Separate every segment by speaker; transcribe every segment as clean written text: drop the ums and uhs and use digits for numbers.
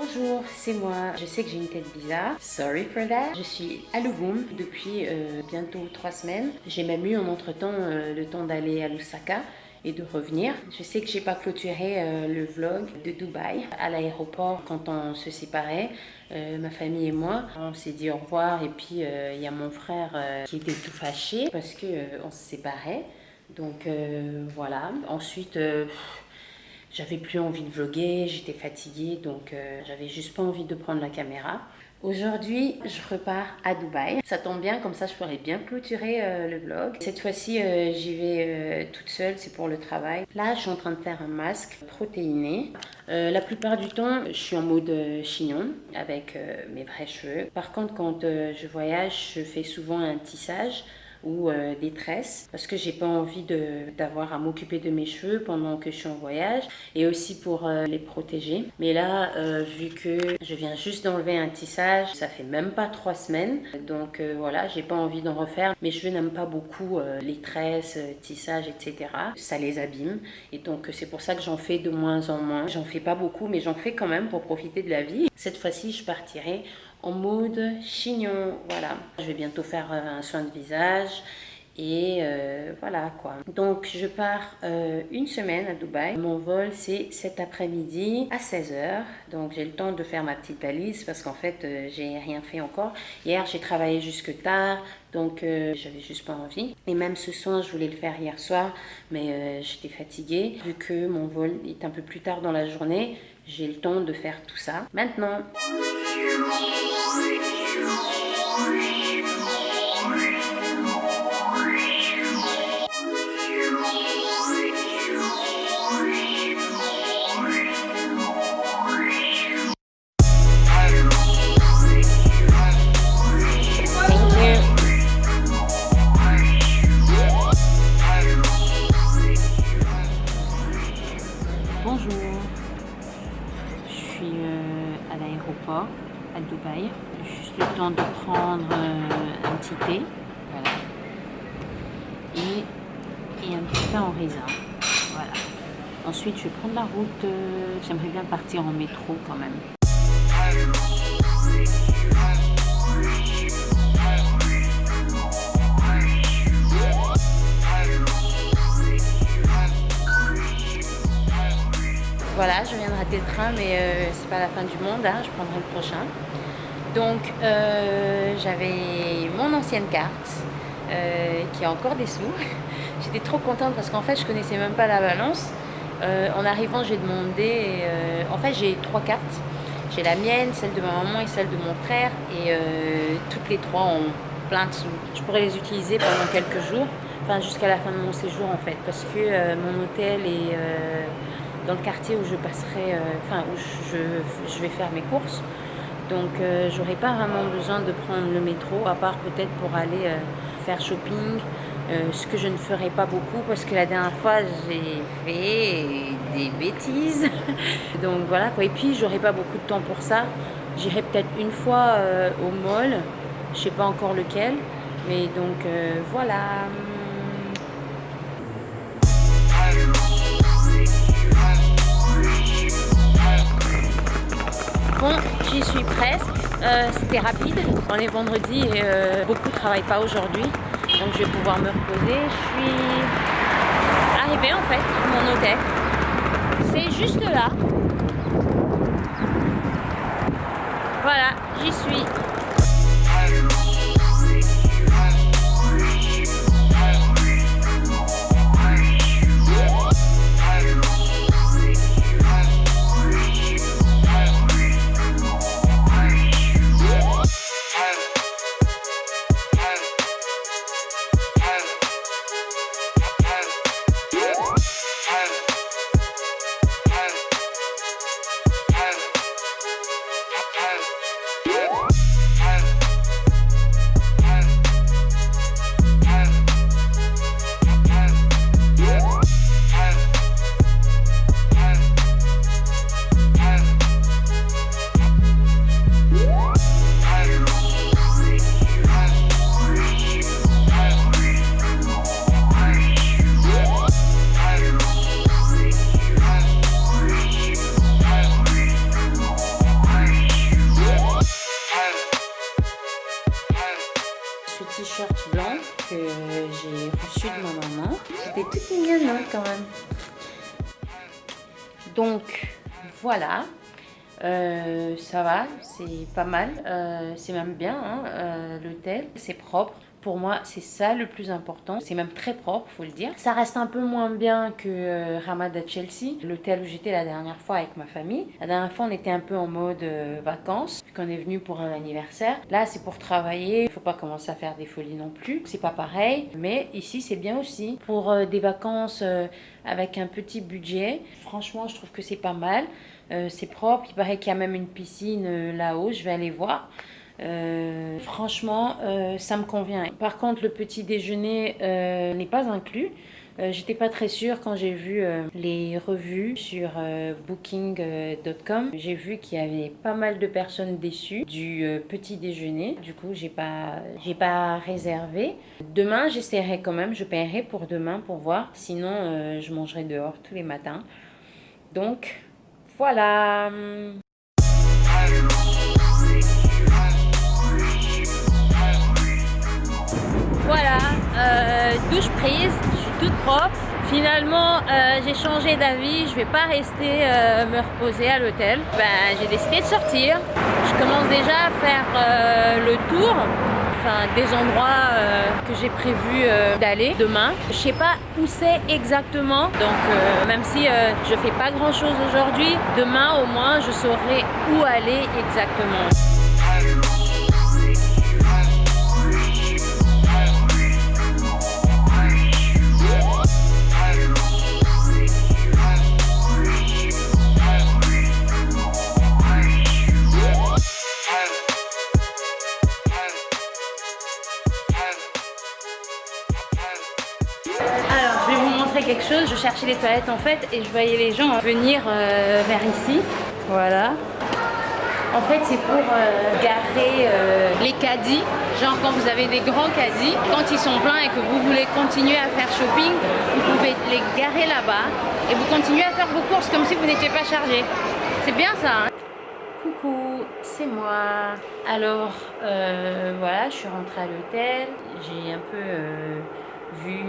Speaker 1: Bonjour, c'est moi. Je sais que j'ai une tête bizarre. Sorry for that. Je suis à Louvoum depuis bientôt 3 semaines. J'ai même eu en entre-temps le temps d'aller à Lusaka et de revenir. Je sais que j'ai pas clôturé le vlog de Dubaï à l'aéroport quand on se séparait. Ma famille et moi, on s'est dit au revoir et puis il y a mon frère qui était tout fâché parce que on se séparait. Donc voilà. Ensuite, j'avais plus envie de vlogger, j'étais fatiguée, donc j'avais juste pas envie de prendre la caméra. Aujourd'hui, je repars à Dubaï. Ça tombe bien, comme ça je pourrais bien clôturer le vlog. Cette fois-ci, j'y vais toute seule, c'est pour le travail. Là, je suis en train de faire un masque protéiné. La plupart du temps, je suis en mode chignon avec mes vrais cheveux. Par contre, quand je voyage, je fais souvent un tissage ou des tresses parce que j'ai pas envie d'avoir à m'occuper de mes cheveux pendant que je suis en voyage et aussi pour les protéger. Mais là, vu que je viens juste d'enlever un tissage, ça fait même pas 3 semaines, donc voilà, j'ai pas envie d'en refaire. Mes cheveux n'aiment pas beaucoup les tresses, tissage, etc. Ça les abîme et donc c'est pour ça que j'en fais de moins en moins. J'en fais pas beaucoup, mais j'en fais quand même pour profiter de la vie. Cette fois-ci, je partirai en mode chignon, voilà. Je vais bientôt faire un soin de visage et voilà quoi. Donc je pars une semaine à Dubaï. Mon vol c'est cet après-midi à 16h. Donc j'ai le temps de faire ma petite valise parce qu'en fait j'ai rien fait encore. Hier j'ai travaillé jusque tard. Donc j'avais juste pas envie. Et même ce soir, je voulais le faire hier soir, mais j'étais fatiguée. Vu que mon vol est un peu plus tard dans la journée, j'ai le temps de faire tout ça. Maintenant. Bonjour, je suis à l'aéroport à Dubaï, juste le temps de prendre un petit thé, voilà, et un petit pain au raisin, voilà. Ensuite je vais prendre la route, j'aimerais bien partir en métro quand même. Voilà, je viens de rater le train, mais c'est pas la fin du monde, hein, je prendrai le prochain. Donc, j'avais mon ancienne carte, qui a encore des sous. J'étais trop contente parce qu'en fait, je connaissais même pas la balance. En arrivant, j'ai demandé... en fait, j'ai 3 cartes. J'ai la mienne, celle de ma maman et celle de mon frère. Et toutes les 3 ont plein de sous. Je pourrais les utiliser pendant quelques jours, enfin jusqu'à la fin de mon séjour en fait. Parce que mon hôtel est... dans le quartier où je passerai, où je vais faire mes courses. Donc j'aurai pas vraiment besoin de prendre le métro, à part peut-être pour aller faire shopping, ce que je ne ferai pas beaucoup parce que la dernière fois j'ai fait des bêtises. Donc voilà quoi. Et puis j'aurai pas beaucoup de temps pour ça. J'irai peut-être une fois au mall, je sais pas encore lequel, mais donc voilà. Bon, j'y suis presque, c'était rapide, on est vendredi et beaucoup ne travaillent pas aujourd'hui, donc je vais pouvoir me reposer. Je suis arrivée en fait à mon hôtel, c'est juste là, voilà, j'y suis. ce t-shirt blanc que j'ai reçu de ma maman. C'était toute mignonne hein, quand même. Donc voilà, ça va, c'est pas mal, c'est même bien hein, l'hôtel, c'est propre. Pour moi, c'est ça le plus important. C'est même très propre, faut le dire. Ça reste un peu moins bien que Ramada Chelsea, l'hôtel où j'étais la dernière fois avec ma famille. La dernière fois, on était un peu en mode vacances, puisqu'on est venu pour un anniversaire. Là, c'est pour travailler. Il faut pas commencer à faire des folies non plus. C'est pas pareil. Mais ici, c'est bien aussi. Pour des vacances avec un petit budget, franchement, je trouve que c'est pas mal. C'est propre. Il paraît qu'il y a même une piscine là-haut. Je vais aller voir. Franchement, ça me convient. Par contre, le petit déjeuner n'est pas inclus. J'étais pas très sûre quand j'ai vu les revues sur booking.com. J'ai vu qu'il y avait pas mal de personnes déçues du petit déjeuner. Du coup, j'ai pas réservé. Demain, j'essaierai quand même. Je paierai pour demain pour voir. Sinon, je mangerai dehors tous les matins. Donc, voilà. Voilà, douche prise, je suis toute propre. Finalement, j'ai changé d'avis, je vais pas rester me reposer à l'hôtel. J'ai décidé de sortir. Je commence déjà à faire le tour, enfin des endroits que j'ai prévu d'aller demain. Je sais pas où c'est exactement, donc même si je fais pas grand chose aujourd'hui, demain au moins je saurai où aller exactement. Quelque chose, je cherchais les toilettes en fait et je voyais les gens venir vers ici, voilà. En fait c'est pour garer les caddies, genre quand vous avez des grands caddies, quand ils sont pleins et que vous voulez continuer à faire shopping, vous pouvez les garer là-bas et vous continuez à faire vos courses comme si vous n'étiez pas chargé. C'est bien ça hein. Coucou, c'est moi. Alors voilà, je suis rentrée à l'hôtel, j'ai un peu vu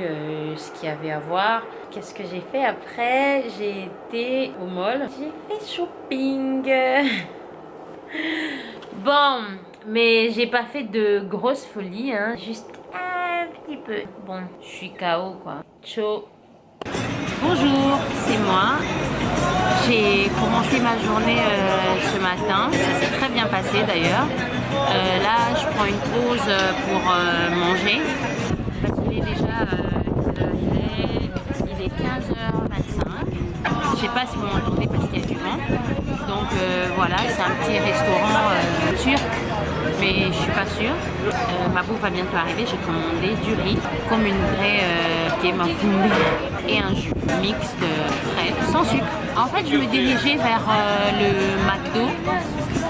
Speaker 1: ce qu'il y avait à voir. Qu'est-ce que j'ai fait après? J'ai été au mall. J'ai fait shopping. Bon, mais j'ai pas fait de grosses folies, hein. Juste un petit peu. Bon, je suis KO quoi. Ciao. Bonjour, c'est moi. J'ai commencé ma journée ce matin. Ça s'est très bien passé d'ailleurs. Là, je prends une pause pour manger. Parce qu'il est déjà il est 15h25. Je sais pas si vous m'entendez parce qu'il y a du vent. Donc voilà, c'est un petit restaurant turc, mais je suis pas sûre. Ma bouffe va bientôt arriver. J'ai commandé du riz comme une vraie kémafoumbi et un jus mixte frais, sans sucre. En fait, je me dirigeais vers le McDo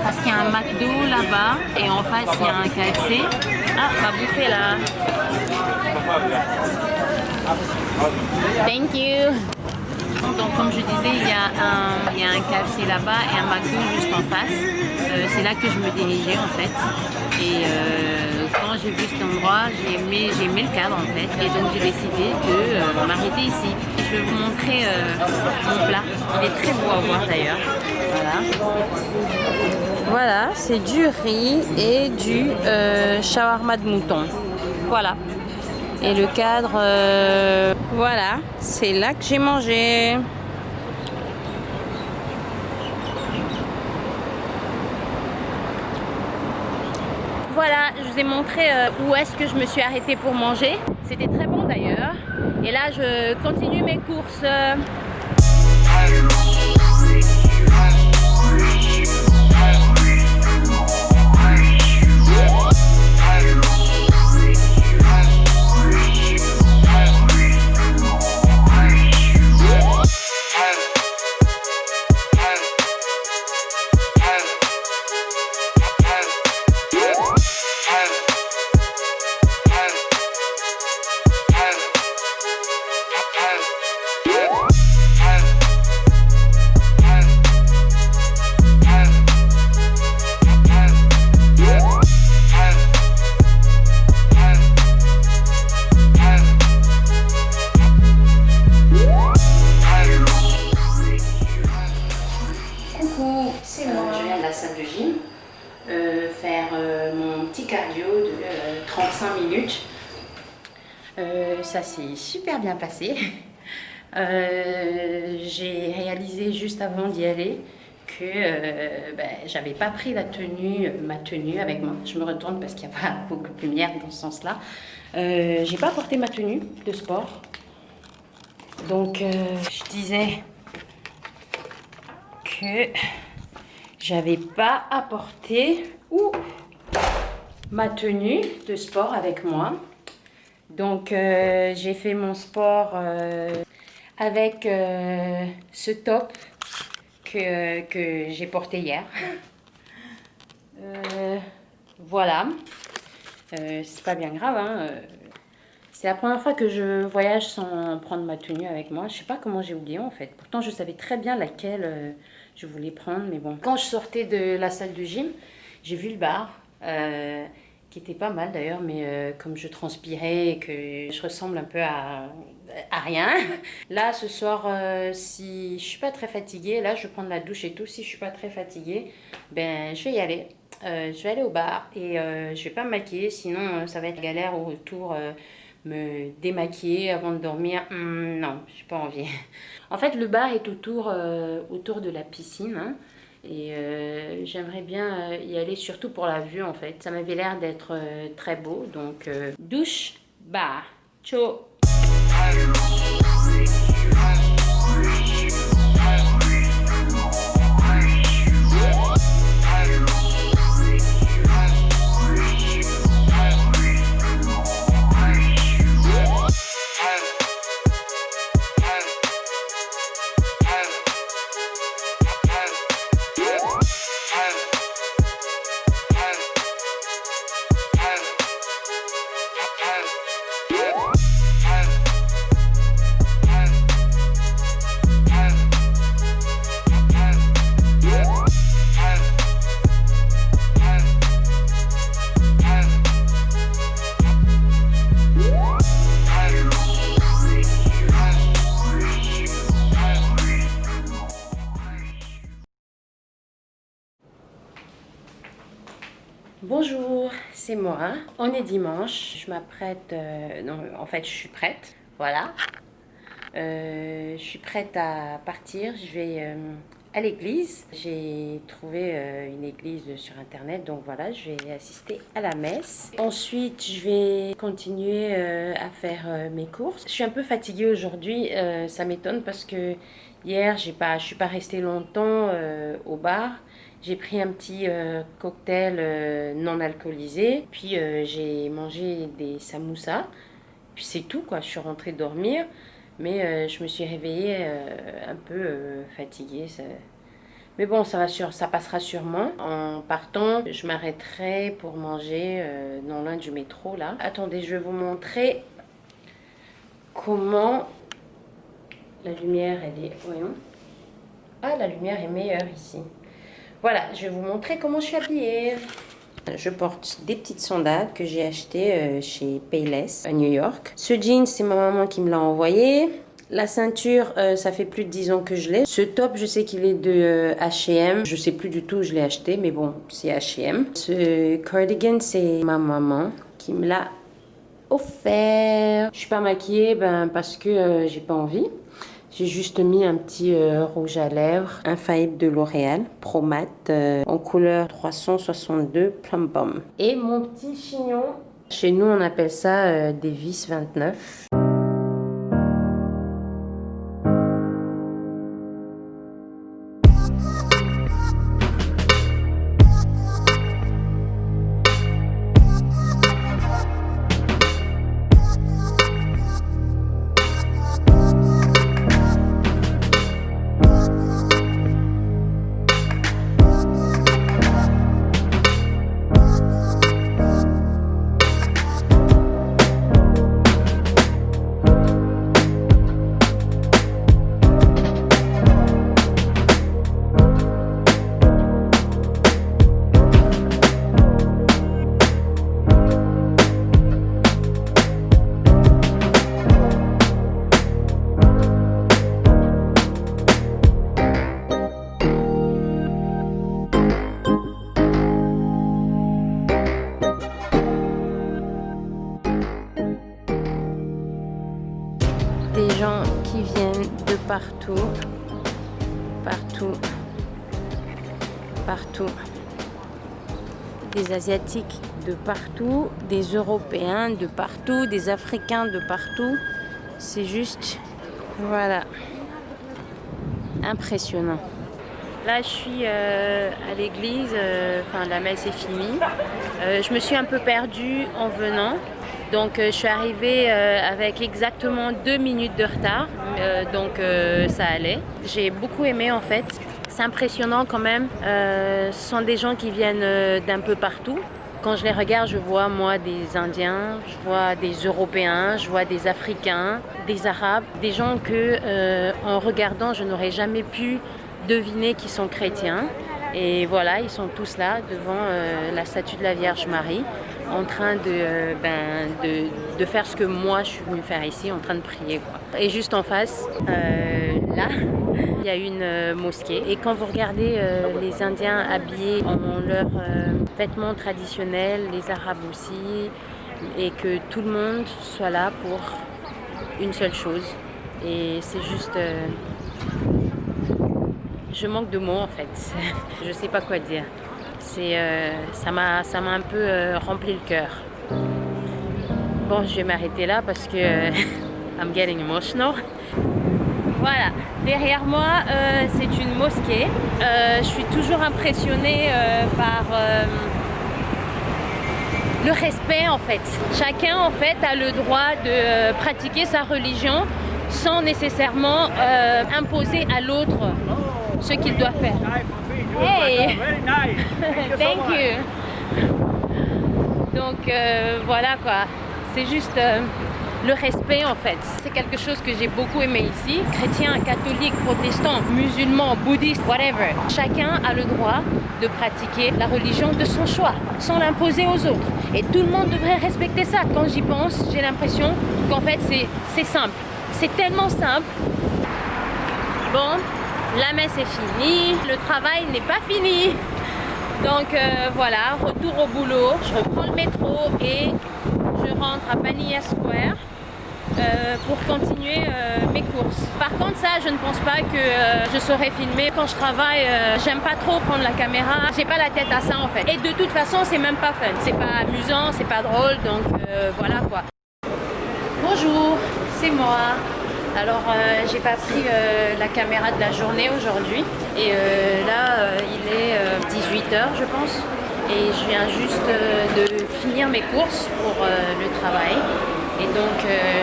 Speaker 1: parce qu'il y a un McDo là-bas et en face il y a un KFC. Ah, ma bouffe est là. Thank you. Donc comme je disais, il y a un KFC là-bas et un McDo juste en face. C'est là que je me dirigeais en fait. Et quand j'ai vu cet endroit, j'ai aimé le cadre en fait. Et donc j'ai décidé de m'arrêter ici. Je vais vous montrer mon plat. Il est très beau à voir d'ailleurs. Voilà. Voilà, c'est du riz et du shawarma de mouton. Voilà. Et le cadre, voilà, c'est là que j'ai mangé. Voilà, je vous ai montré où est-ce que je me suis arrêtée pour manger. C'était très bon d'ailleurs. Et là, je continue mes courses. cardio de 35 minutes. Ça s'est super bien passé. J'ai réalisé juste avant d'y aller que j'avais pas pris ma tenue avec moi. Je me retourne parce qu'il n'y a pas beaucoup de lumière dans ce sens-là. J'ai pas apporté ma tenue de sport. Donc je disais que j'avais pas apporté ma tenue de sport avec moi. Donc j'ai fait mon sport avec ce top que j'ai porté hier. Voilà. C'est pas bien grave, hein. C'est la première fois que je voyage sans prendre ma tenue avec moi. Je sais pas comment j'ai oublié en fait. Pourtant je savais très bien laquelle je voulais prendre, mais bon. Quand je sortais de la salle de gym, j'ai vu le bar, qui était pas mal d'ailleurs, mais comme je transpirais et que je ressemble un peu à rien. Là ce soir, si je suis pas très fatiguée, là je vais prendre la douche et tout. Si je suis pas très fatiguée, ben je vais y aller. Je vais aller au bar et je vais pas me maquiller, sinon ça va être galère au retour. Me démaquiller avant de dormir, non, j'ai pas envie. En fait, le bar est autour de la piscine, hein, et j'aimerais bien y aller surtout pour la vue en fait. Ça m'avait l'air d'être très beau, donc douche, bar, ciao. Bonjour, c'est moi. On est dimanche. Je m'apprête. Non, en fait, je suis prête. Voilà. Je suis prête à partir. Je vais à l'église. J'ai trouvé une église sur internet, donc voilà, je vais assister à la messe. Ensuite, je vais continuer à faire mes courses. Je suis un peu fatiguée aujourd'hui. Ça m'étonne parce que hier, je suis pas restée longtemps au bar. J'ai pris un petit cocktail non alcoolisé, puis j'ai mangé des samoussas, puis c'est tout quoi, je suis rentrée dormir, mais je me suis réveillée un peu fatiguée. Mais bon, ça passera sûrement. En partant, je m'arrêterai pour manger non loin du métro là. Attendez, je vais vous montrer comment la lumière elle est. Voyons. Ah, la lumière est meilleure ici. Voilà, je vais vous montrer comment je suis habillée. Je porte des petites sandales que j'ai achetées chez Payless à New York. Ce jean, c'est ma maman qui me l'a envoyé. La ceinture, ça fait plus de 10 ans que je l'ai. Ce top, je sais qu'il est de H&M. Je sais plus du tout où je l'ai acheté, mais bon, c'est H&M. Ce cardigan, c'est ma maman qui me l'a offert. Je suis pas maquillée parce que j'ai pas envie. J'ai juste mis un petit rouge à lèvres infaillible de L'Oréal, Pro Matte, en couleur 362 Plum Bomb. Et mon petit chignon, chez nous on appelle ça des vis 29. gens qui viennent de partout, partout, partout. Des Asiatiques de partout, des Européens de partout, des Africains de partout. C'est juste, voilà, impressionnant. Là, je suis à l'église, la messe est finie. Je me suis un peu perdue en venant. Donc, je suis arrivée avec exactement 2 minutes de retard. Ça allait. J'ai beaucoup aimé en fait. C'est impressionnant quand même. Ce sont des gens qui viennent d'un peu partout. Quand je les regarde, je vois moi des Indiens, je vois des Européens, je vois des Africains, des Arabes, des gens que en regardant, je n'aurais jamais pu deviner qu'ils sont chrétiens. Et voilà, ils sont tous là devant la statue de la Vierge Marie, en train de faire ce que moi je suis venue faire ici, en train de prier, quoi. Et juste en face, là, il y a une mosquée. Et quand vous regardez les Indiens habillés en leurs vêtements traditionnels, les Arabes aussi, et que tout le monde soit là pour une seule chose. Et c'est juste... je manque de mots en fait. Je sais pas quoi dire. Ça m'a un peu rempli le cœur. Bon, je vais m'arrêter là parce que I'm getting emotional. Voilà, derrière moi, c'est une mosquée. Je suis toujours impressionnée par le respect en fait. Chacun en fait a le droit de pratiquer sa religion sans nécessairement imposer à l'autre ce qu'il doit faire. Hey! Thank you. Donc voilà quoi, c'est juste le respect en fait. C'est quelque chose que j'ai beaucoup aimé ici. Chrétiens, catholiques, protestants, musulmans, bouddhistes, whatever. Chacun a le droit de pratiquer la religion de son choix, sans l'imposer aux autres. Et tout le monde devrait respecter ça. Quand j'y pense, j'ai l'impression qu'en fait c'est simple. C'est tellement simple. Bon, la messe est finie, le travail n'est pas fini. Donc voilà, retour au boulot, je reprends le métro et je rentre à Baniya Square pour continuer mes courses. Par contre ça, je ne pense pas que je saurais filmer. Quand je travaille, j'aime pas trop prendre la caméra, j'ai pas la tête à ça en fait. Et de toute façon, c'est même pas fun, c'est pas amusant, c'est pas drôle, donc voilà quoi. Bonjour, c'est moi. Alors j'ai pas pris la caméra de la journée aujourd'hui et là il est 18h je pense et je viens juste de finir mes courses pour le travail et donc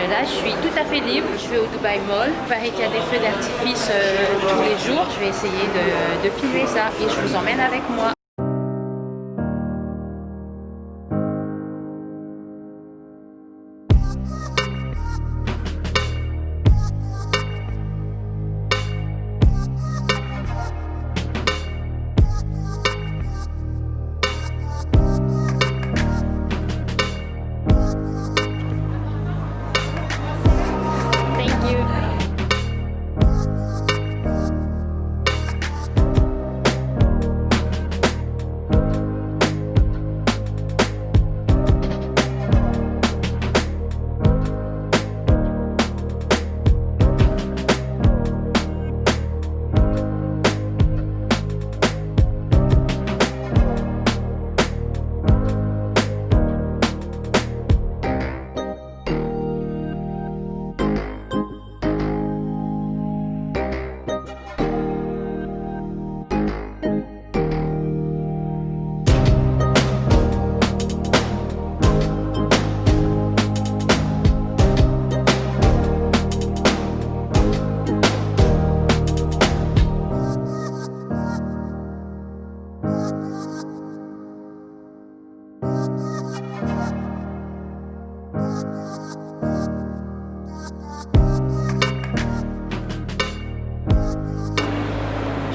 Speaker 1: là je suis tout à fait libre. Je vais au Dubai Mall, il paraît qu'il y a des feux d'artifice tous les jours. Je vais essayer de filmer ça et je vous emmène avec moi.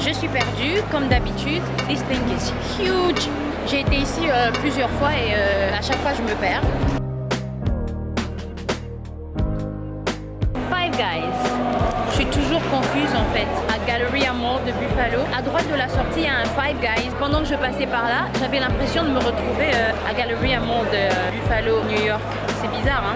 Speaker 1: Je suis perdue, comme d'habitude. This thing is huge. J'ai été ici plusieurs fois et à chaque fois je me perds. Five Guys. Je suis toujours confuse en fait. À Galleria Mall de Buffalo, à droite de la sortie, il y a un Five Guys. Pendant que je passais par là, j'avais l'impression de me retrouver à Galleria Mall de Buffalo, New York. C'est bizarre, hein?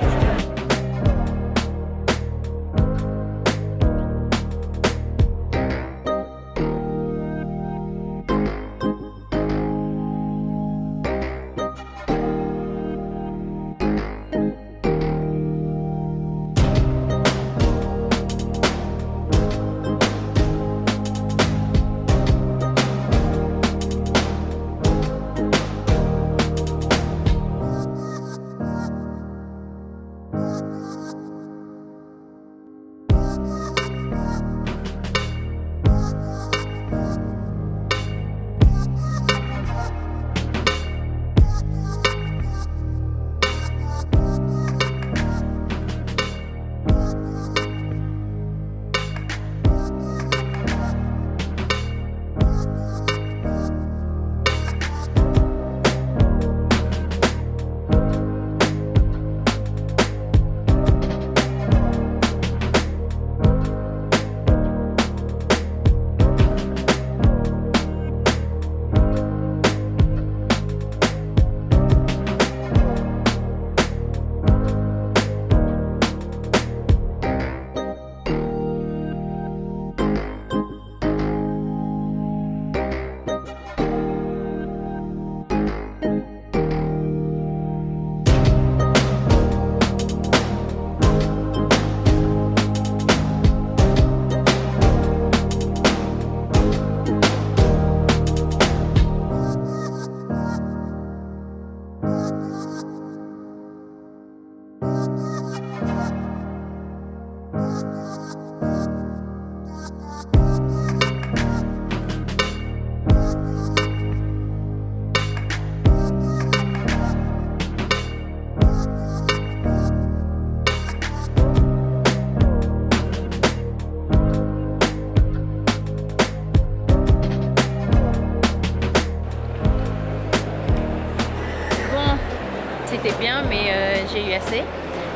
Speaker 1: mais j'ai eu assez.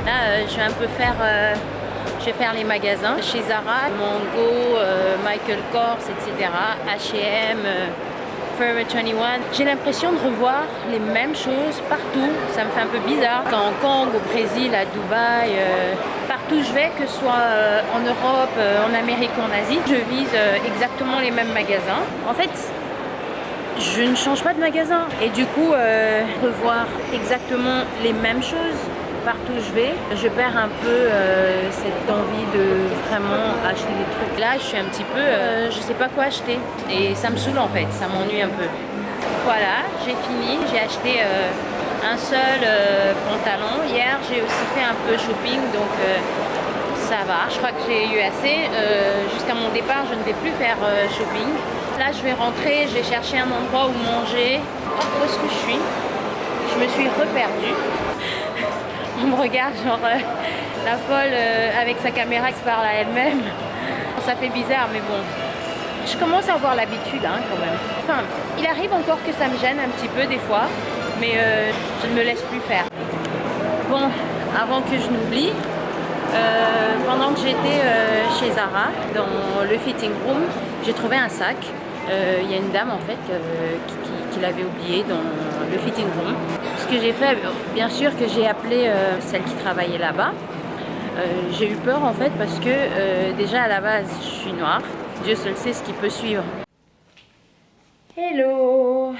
Speaker 1: Là, je vais un peu faire, je vais faire les magasins chez Zara, Mango, Michael Kors, etc. H&M, Forever 21. J'ai l'impression de revoir les mêmes choses partout. Ça me fait un peu bizarre. Qu'à Hong Kong, au Brésil, à Dubaï, partout où je vais, que ce soit en Europe, en Amérique ou en Asie, je vise exactement les mêmes magasins. En fait, je ne change pas de magasin. Et du coup, revoir exactement les mêmes choses partout où je vais, je perds un peu cette envie de vraiment acheter des trucs. Là, je suis un petit peu, je sais pas quoi acheter. Et ça me saoule en fait, ça m'ennuie un peu. Voilà, j'ai fini. J'ai acheté un seul pantalon. Hier, j'ai aussi fait un peu shopping, donc ça va. Je crois que j'ai eu assez. Jusqu'à mon départ, je ne vais plus faire shopping. Là, je vais rentrer, je vais chercher un endroit où manger. Oh, où est-ce que je suis? Je me suis reperdue. On me regarde genre la folle avec sa caméra qui se parle à elle-même. Ça fait bizarre, mais bon. Je commence à avoir l'habitude quand même. Enfin, il arrive encore que ça me gêne un petit peu des fois, mais je ne me laisse plus faire. Bon, avant que je n'oublie, pendant que j'étais chez Zara, dans le fitting room, j'ai trouvé un sac. Il y a une dame en fait qui l'avait oublié dans le fitting room. Ce que j'ai fait, bien sûr que j'ai appelé celle qui travaillait là-bas. J'ai eu peur en fait parce que déjà à la base je suis noire. Dieu seul sait ce qui peut suivre. Hello!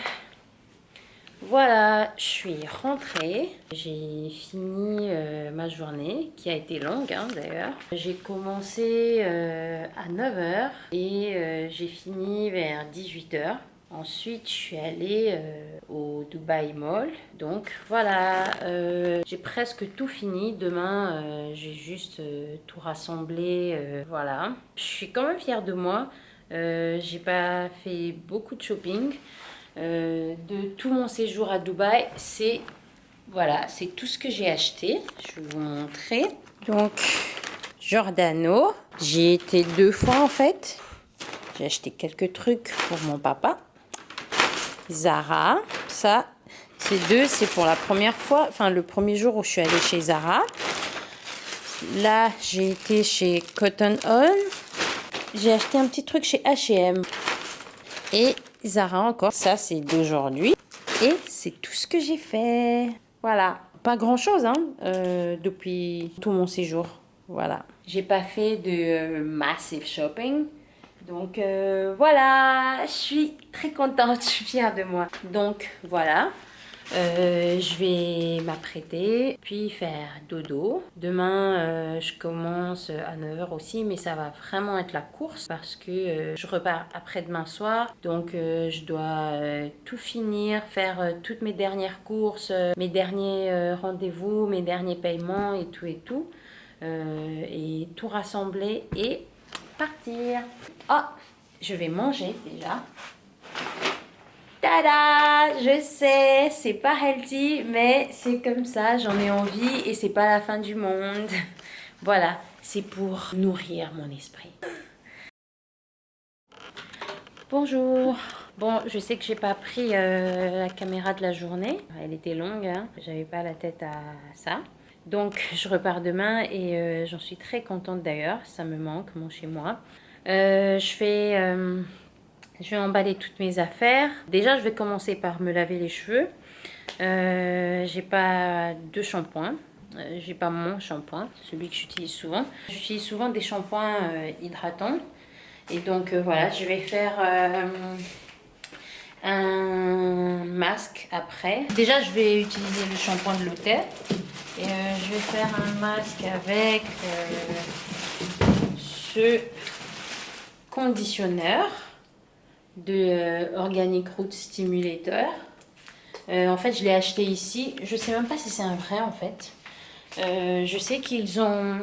Speaker 1: Voilà, je suis rentrée. J'ai fini ma journée, qui a été longue d'ailleurs. J'ai commencé à 9 h et j'ai fini vers 18 h. Ensuite, je suis allée au Dubai Mall. Donc voilà, j'ai presque tout fini. Demain, j'ai juste tout rassemblé. Voilà. Je suis quand même fière de moi. J'ai pas fait beaucoup de shopping. De tout mon séjour à Dubaï, voilà, c'est tout ce que j'ai acheté. Je vais vous montrer. Donc, Giordano. J'ai été 2 fois en fait. J'ai acheté quelques trucs pour mon papa. Zara, ça, c'est pour la première fois, enfin le premier jour où je suis allée chez Zara. Là, j'ai été chez Cotton On. J'ai acheté un petit truc chez H&M. Et Zara encore, ça c'est d'aujourd'hui. Et c'est tout ce que j'ai fait. Voilà, pas grand chose depuis tout mon séjour. Voilà. J'ai pas fait de massive shopping. Donc voilà, je suis très contente, je suis fière de moi. Donc voilà, je vais m'apprêter, puis faire dodo. Demain, je commence à 9 h aussi, mais ça va vraiment être la course parce que je repars après-demain soir. Donc je dois tout finir, faire toutes mes dernières courses, mes derniers rendez-vous, mes derniers paiements et tout et tout. Et tout rassembler et partir. Oh, je vais manger déjà. Tada! Je sais, c'est pas healthy, mais c'est comme ça, j'en ai envie et c'est pas la fin du monde. Voilà, c'est pour nourrir mon esprit. Bonjour. Bon, je sais que j'ai pas pris la caméra de la journée. Elle était longue, j'avais pas la tête à ça. Donc, je repars demain et j'en suis très contente d'ailleurs. Ça me manque, mon chez moi. Je vais emballer toutes mes affaires. Déjà, je vais commencer par me laver les cheveux. J'ai pas de shampoing. J'ai pas mon shampoing, celui que j'utilise souvent. J'utilise souvent des shampoings hydratants. Et donc, voilà, je vais faire un masque après. Déjà, je vais utiliser le shampoing de l'hôtel. Et je vais faire un masque avec ce conditionneur de Organic Root Stimulator. En fait, je l'ai acheté ici. Je sais même pas si c'est un vrai en fait. Je sais qu'ils ont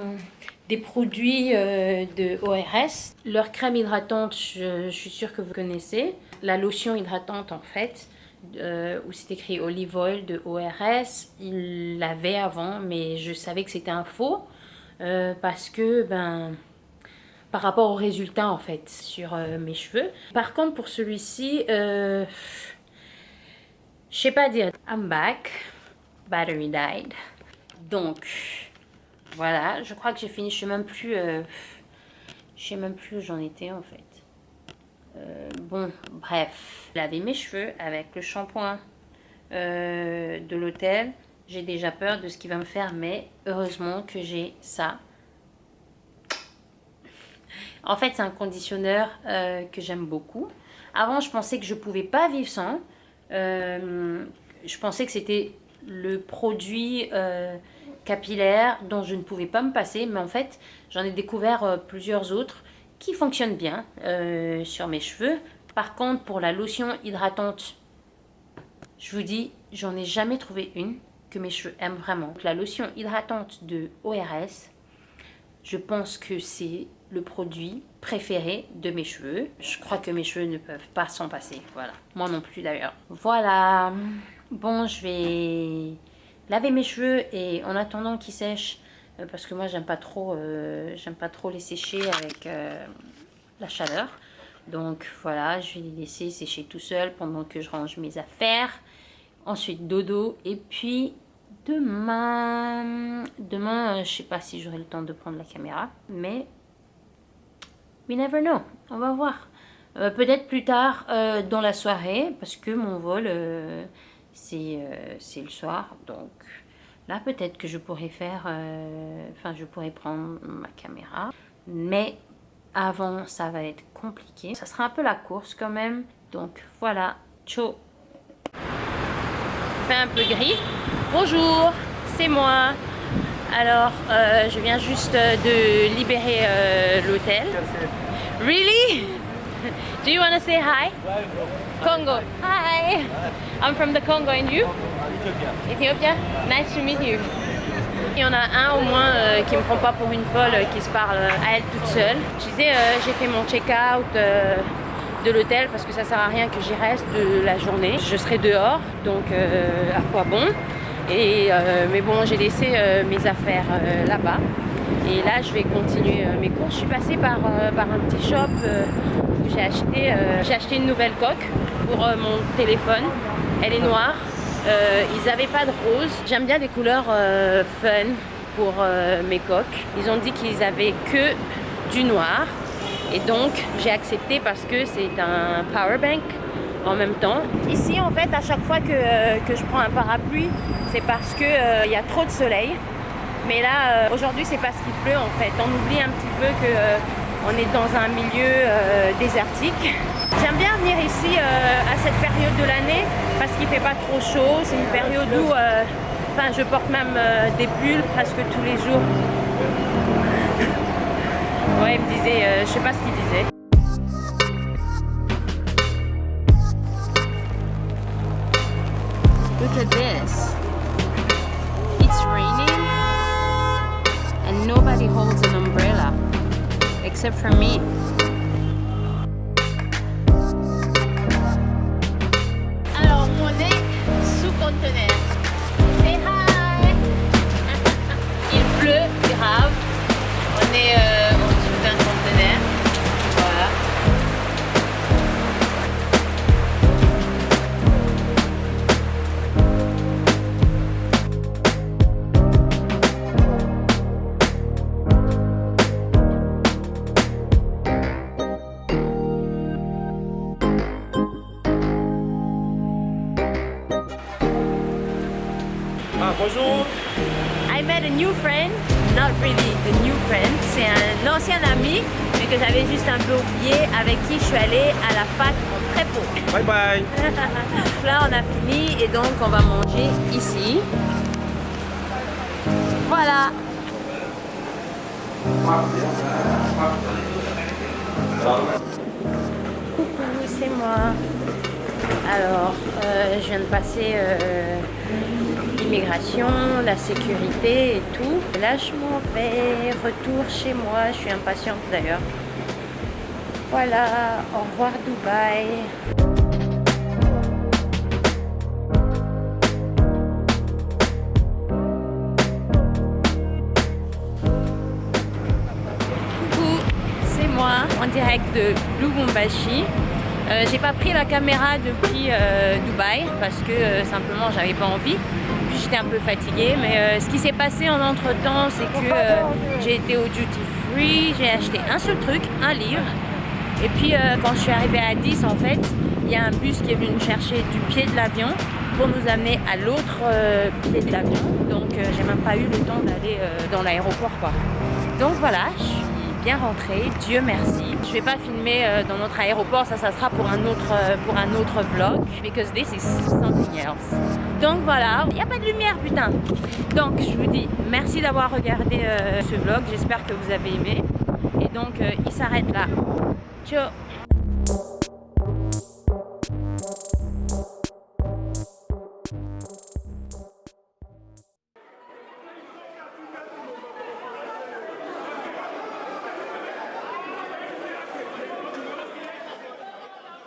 Speaker 1: des produits de ORS. Leur crème hydratante, je suis sûre que vous connaissez. La lotion hydratante en fait, où c'est écrit Olive Oil de ORS. Ils l'avaient avant, mais je savais que c'était un faux. Parce que, par rapport aux résultats en fait sur mes cheveux. Par contre pour celui-ci, je sais pas dire. I'm back. battery died. Donc, voilà, je crois que j'ai fini, je sais même plus où j'en étais en fait. Bon, bref, laver mes cheveux avec le shampoing de l'hôtel. J'ai déjà peur de ce qu'il va me faire, mais heureusement que j'ai ça. En fait, c'est un conditionneur que j'aime beaucoup. Avant, je pensais que je pouvais pas vivre sans. Je pensais que c'était le produit capillaire dont je ne pouvais pas me passer, mais en fait, j'en ai découvert plusieurs autres qui fonctionnent bien sur mes cheveux. Par contre, pour la lotion hydratante, je vous dis, j'en ai jamais trouvé une que mes cheveux aiment vraiment. La lotion hydratante de ORS, je pense que c'est le produit préféré de mes cheveux. Je crois que mes cheveux ne peuvent pas s'en passer. Voilà, moi non plus d'ailleurs. Voilà, bon, je vais laver mes cheveux et en attendant qu'ils sèchent, parce que moi j'aime pas trop les sécher avec la chaleur. Donc voilà, je vais les laisser sécher tout seul pendant que je range mes affaires. Ensuite dodo et puis demain, je sais pas si j'aurai le temps de prendre la caméra, mais we never know, on va voir. Peut-être plus tard dans la soirée, parce que mon vol c'est le soir, donc là peut-être que je pourrais faire, je pourrais prendre ma caméra, mais avant ça va être compliqué. Ça sera un peu la course quand même, donc voilà, ciao. Fait un peu gris. Bonjour, c'est moi. Alors, je viens juste de libérer l'hôtel. Really? Do you want to say hi? Congo. Hi. I'm from the Congo and you? Ethiopia. Nice to meet you. Il y en a un au moins qui me prend pas pour une folle, qui se parle à elle toute seule. Je disais, j'ai fait mon check-out de l'hôtel parce que ça sert à rien que j'y reste de la journée. Je serai dehors, donc à quoi bon? Et mais bon, j'ai laissé mes affaires là-bas. Et là, je vais continuer mes courses. Je suis passée par un petit shop où j'ai acheté une nouvelle coque pour mon téléphone. Elle est noire. Ils n'avaient pas de rose. J'aime bien des couleurs fun pour mes coques. Ils ont dit qu'ils avaient que du noir. Et donc, j'ai accepté parce que c'est un power bank en même temps. Ici, en fait, à chaque fois que je prends un parapluie, c'est parce qu'il y a trop de soleil. Mais là, aujourd'hui, c'est parce qu'il pleut, en fait. On oublie un petit peu qu'on est dans un milieu désertique. J'aime bien venir ici à cette période de l'année parce qu'il ne fait pas trop chaud. C'est une période où je porte même des pulls presque tous les jours. Ouais, il me disait, je sais pas ce qu'il disait. Look at this. It's raining and nobody holds an umbrella except for me.
Speaker 2: Alors, on est sous conteneur. Say hi. Il pleut grave. On est au-dessus d'un conteneur. Voilà.
Speaker 3: Ah, bonjour.
Speaker 1: I met a new friend, not really a new friend, c'est un ancien ami, mais que j'avais juste un peu oublié, avec qui je suis allée à la fac en prépo.
Speaker 3: Bye bye.
Speaker 1: Là on a fini et donc on va manger ici. Voilà. Coucou, c'est moi. Alors, je viens de passer l'immigration, la sécurité et tout. Là, je m'en vais, retour chez moi. Je suis impatiente d'ailleurs. Voilà, au revoir Dubaï. Coucou, c'est moi en direct de Lubumbashi. J'ai pas pris la caméra depuis Dubaï parce que simplement j'avais pas envie. Puis j'étais un peu fatiguée, mais ce qui s'est passé en entre-temps, c'est que j'ai été au duty free, j'ai acheté un seul truc, un livre. Et puis quand je suis arrivée à 10, en fait, il y a un bus qui est venu nous chercher du pied de l'avion pour nous amener à l'autre pied de l'avion. Donc j'ai même pas eu le temps d'aller dans l'aéroport, quoi. Donc voilà, je suis bien rentrée, Dieu merci. Je vais pas filmer dans notre aéroport, ça sera pour un autre vlog, because this is something else. Donc voilà, il n'y a pas de lumière, putain. Donc je vous dis merci d'avoir regardé ce vlog, j'espère que vous avez aimé. Et donc il s'arrête là. Ciao.